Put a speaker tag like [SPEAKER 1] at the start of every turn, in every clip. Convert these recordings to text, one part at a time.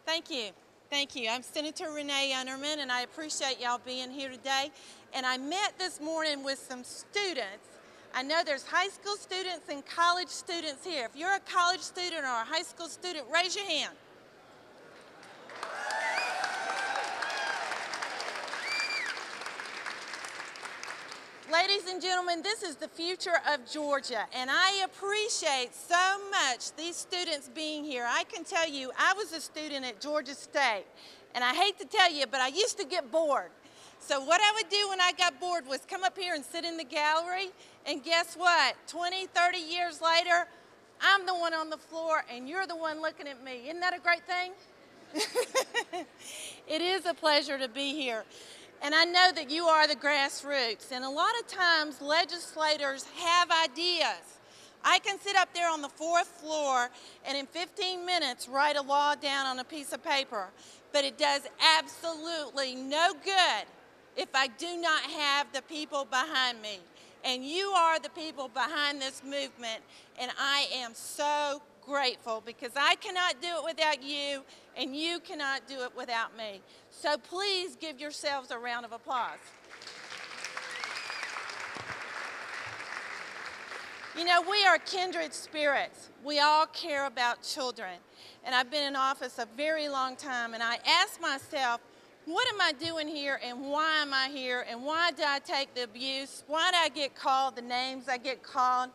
[SPEAKER 1] Thank you. Thank you. I'm Senator Renee Unterman, and I appreciate y'all being here today. And I met this morning with some students. I know there's high school students and college students here. If you're a college student or a high school student, raise your hand. Ladies and gentlemen, this is the future of Georgia, and I appreciate so much these students being here. I can tell you, I was a student at Georgia State, and I hate to tell you, but I used to get bored. So what I would do when I got bored was come up here and sit in the gallery, and guess what? 20, 30 years later, I'm the one on the floor, and you're the one looking at me. Isn't that a great thing? It is a pleasure to be here. And I know that you are the grassroots, and a lot of times legislators have ideas. I can sit up there on the fourth floor and in 15 minutes write a law down on a piece of paper, but it does absolutely no good if I do not have the people behind me. And you are the people behind this movement, and I am so grateful because I cannot do it without you, and you cannot do it without me. So please give yourselves a round of applause. You know, we are kindred spirits. We all care about children. And I've been in office a very long time, and I ask myself, what am I doing here, and why am I here, and why do I take the abuse? Why do I get called the names I get called?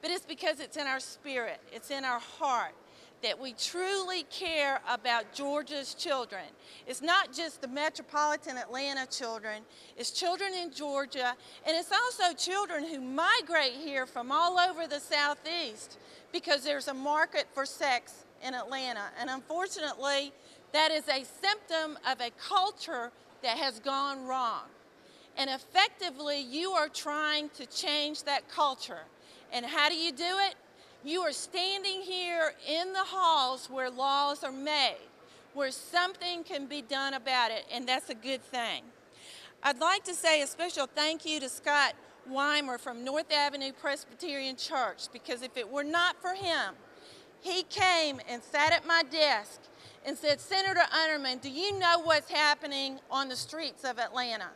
[SPEAKER 1] But it's because it's in our spirit, it's in our heart, that we truly care about Georgia's children. It's not just the metropolitan Atlanta children, it's children in Georgia, and it's also children who migrate here from all over the Southeast because there's a market for sex in Atlanta. And unfortunately, that is a symptom of a culture that has gone wrong. And effectively, you are trying to change that culture. And how do you do it? You are standing here in the halls where laws are made, where something can be done about it, and that's a good thing. I'd like to say a special thank you to Scott Weimer from North Avenue Presbyterian Church, because if it were not for him, he came and sat at my desk and said, Senator Unterman, do you know what's happening on the streets of Atlanta?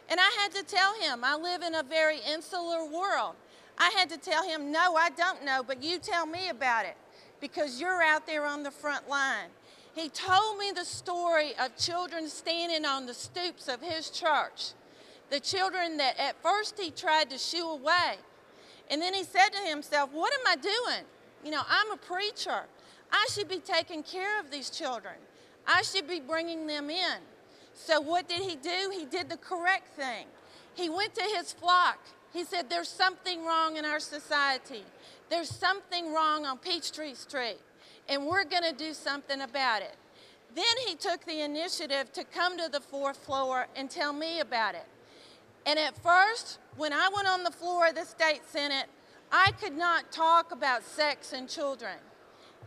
[SPEAKER 1] And I had to tell him, I live in a very insular world. I had to tell him, no, I don't know, but you tell me about it because you're out there on the front line. He told me the story of children standing on the stoops of his church, the children that at first he tried to shoo away. And then he said to himself, what am I doing? You know, I'm a preacher. I should be taking care of these children. I should be bringing them in. So what did he do? He did the correct thing. He went to his flock. He said, there's something wrong in our society. There's something wrong on Peachtree Street, and we're going to do something about it. Then he took the initiative to come to the fourth floor and tell me about it. And at first, when I went on the floor of the state Senate, I could not talk about sex and children.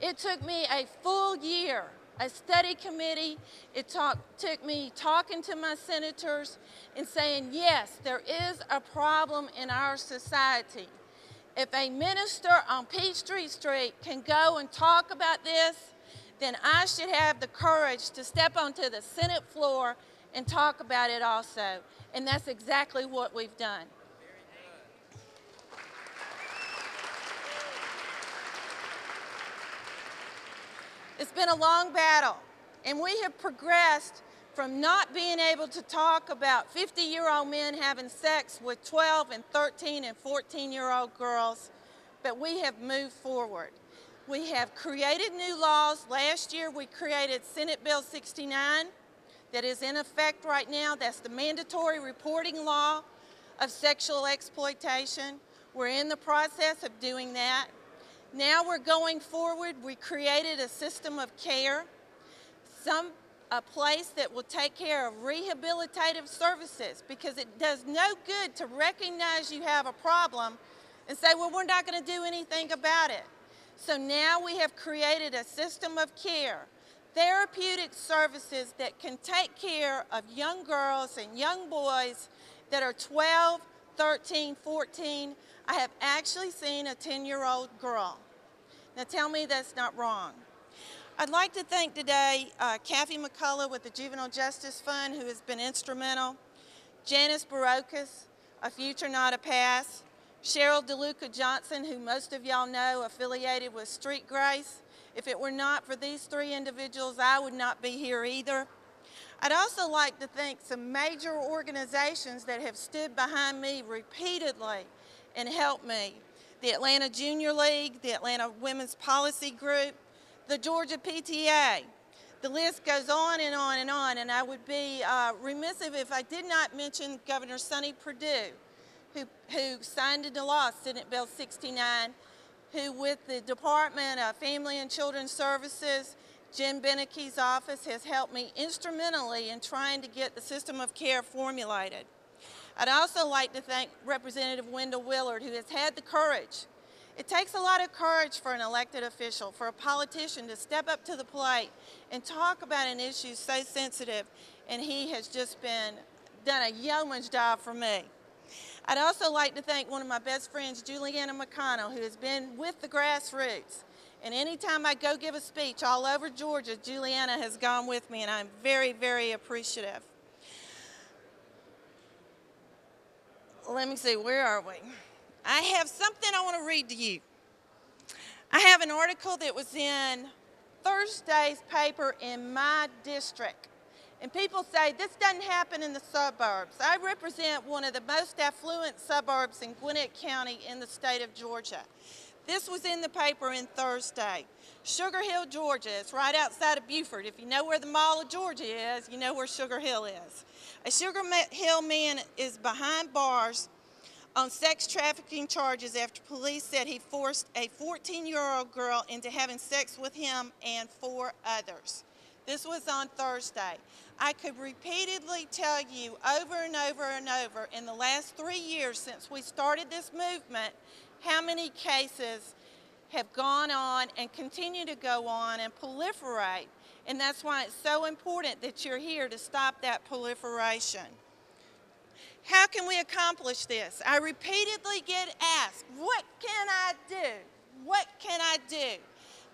[SPEAKER 1] It took me a full year, a study committee. It took me talking to my senators and saying, yes, there is a problem in our society. If a minister on Peachtree Street can go and talk about this, then I should have the courage to step onto the Senate floor and talk about it also. And that's exactly what we've done. It's been a long battle, and we have progressed from not being able to talk about 50-year-old men having sex with 12 and 13 and 14-year-old girls, but we have moved forward. We have created new laws. Last year we created Senate Bill 69 that is in effect right now. That's the mandatory reporting law of sexual exploitation. We're in the process of doing that. Now we're going forward. We created a system of care, a place that will take care of rehabilitative services, because it does no good to recognize you have a problem and say, well, we're not going to do anything about it. So now we have created a system of care, therapeutic services that can take care of young girls and young boys that are 12, 13, 14. I have actually seen a 10-year-old girl. Now tell me that's not wrong. I'd like to thank today Kathy McCullough with the Juvenile Justice Fund, who has been instrumental, Janice Barocas, A Future Not a Past, Cheryl DeLuca Johnson, who most of y'all know, affiliated with Street Grace. If it were not for these three individuals, I would not be here either. I'd also like to thank some major organizations that have stood behind me repeatedly and helped me. The Atlanta Junior League, the Atlanta Women's Policy Group, the Georgia PTA. The list goes on and on and on, and I would be remiss if I did not mention Governor Sonny Perdue, who signed into law Senate Bill 69, who with the Department of Family and Children's Services, Jim Beneke's office, has helped me instrumentally in trying to get the system of care formulated. I'd also like to thank Representative Wendell Willard, who has had the courage. It takes a lot of courage for an elected official, for a politician to step up to the plate and talk about an issue so sensitive, and he has just done a yeoman's job for me. I'd also like to thank one of my best friends, Juliana McConnell, who has been with the grassroots. And anytime I go give a speech all over Georgia, Juliana has gone with me, and I'm very, very appreciative. Let me see, where are we? I have something I want to read to you. I have an article that was in Thursday's paper in my district. And people say, this doesn't happen in the suburbs. I represent one of the most affluent suburbs in Gwinnett County in the state of Georgia. This was in the paper in Thursday. Sugar Hill, Georgia. It's right outside of Beaufort. If you know where the Mall of Georgia is, you know where Sugar Hill is. A Sugar Hill man is behind bars on sex trafficking charges after police said he forced a 14-year-old girl into having sex with him and 4 others. This was on Thursday. I could repeatedly tell you over and over and over in the last 3 years since we started this movement how many cases have gone on and continue to go on and proliferate. And that's why it's so important that you're here to stop that proliferation. How can we accomplish this? I repeatedly get asked, what can I do? What can I do?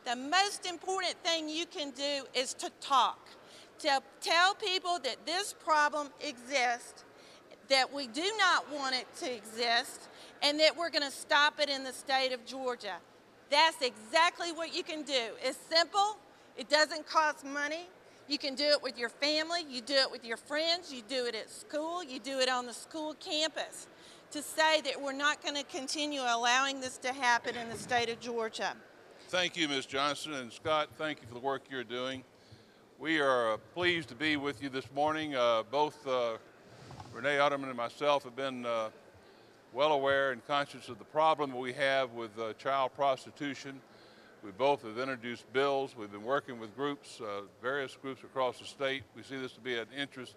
[SPEAKER 1] The most important thing you can do is to talk, to tell people that this problem exists, that we do not want it to exist, and that we're going to stop it in the state of Georgia. That's exactly what you can do. It's simple. It doesn't cost money. You can do it with your family. You do it with your friends. You do it at school. You do it on the school campus to say that we're not going to continue allowing this to happen in the state of Georgia.
[SPEAKER 2] Thank you, Ms. Johnson, and Scott, thank you for the work you're doing. We are pleased to be with you this morning. Both Renee Unterman and myself have been well aware and conscious of the problem we have with child prostitution. We both have introduced bills. We've been working with groups, various groups across the state. We see this to be an interest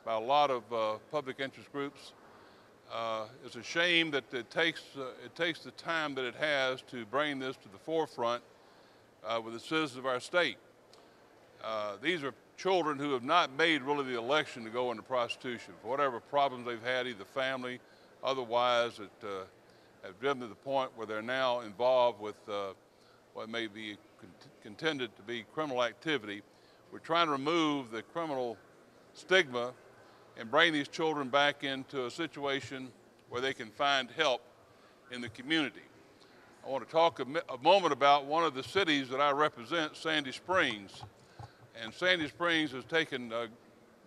[SPEAKER 2] by a lot of public interest groups. It's a shame that it takes the time that it has to bring this to the forefront with the citizens of our state. These are children who have not made really the election to go into prostitution for whatever problems they've had, either family, otherwise, that have driven to the point where they're now involved with what may be contended to be criminal activity. We're trying to remove the criminal stigma and bring these children back into a situation where they can find help in the community. I want to talk a moment about one of the cities that I represent, Sandy Springs. And Sandy Springs has taken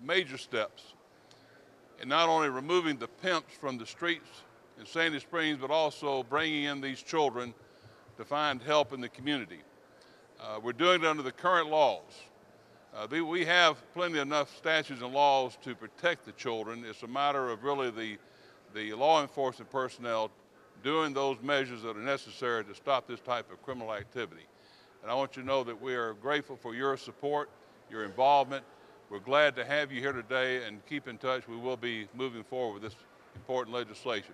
[SPEAKER 2] major steps in not only removing the pimps from the streets in Sandy Springs, but also bringing in these children to find help in the community. We're doing it under the current laws. We have plenty enough statutes and laws to protect the children. It's a matter of really the law enforcement personnel doing those measures that are necessary to stop this type of criminal activity. And I want you to know that we are grateful for your support, your involvement. We're glad to have you here today, and keep in touch. We will be moving forward with this important legislation.